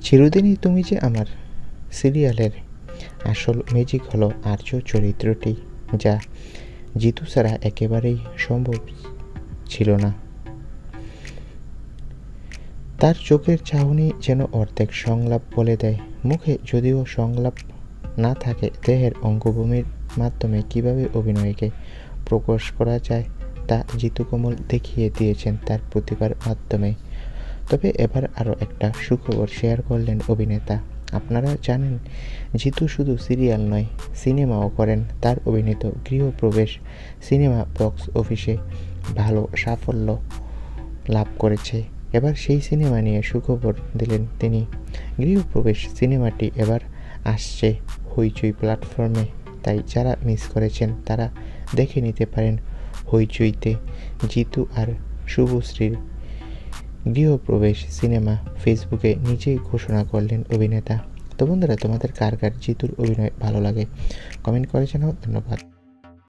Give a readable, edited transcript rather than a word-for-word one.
চিরদিনই তুমি যে আমার সিরিয়ালের আসল ম্যাজিক হলো আর্য চরিত্রটি, যা জিতু ছাড়া একেবারেই সম্ভব ছিল না। তার চোখের চাহনি যেন অর্ধেক সংলাপ বলে দেয়। মুখে যদিও সংলাপ না থাকে, দেহের অঙ্গভূমির মাধ্যমে কীভাবে অভিনয়কে প্রকাশ করা যায় তা জিতু কমল দেখিয়ে দিয়েছেন তার প্রতিভার মাধ্যমে। তবে এবার আরও একটা সুখবর শেয়ার করলেন অভিনেতা। আপনারা জানেন, জিতু শুধু সিরিয়াল নয়, সিনেমাও করেন। তার অভিনীত গৃহপ্রবেশ সিনেমা বক্স অফিসে ভালো সাফল্য লাভ করেছে। এবার সেই সিনেমা নিয়ে সুখবর দিলেন তিনি। গৃহপ্রবেশ সিনেমাটি এবার আসছে হইচই প্ল্যাটফর্মে, তাই যারা মিস করেছেন তারা দেখে নিতে পারেন হইচইতে জিতু আর শুভশ্রীর গৃহপ্রবেশ সিনেমা। ফেসবুকে নিজেই ঘোষণা করলেন অভিনেতা। তো বন্ধুরা, তোমাদের কার কার জিতুর অভিনয় ভালো লাগে কমেন্ট করে জানাও। ধন্যবাদ।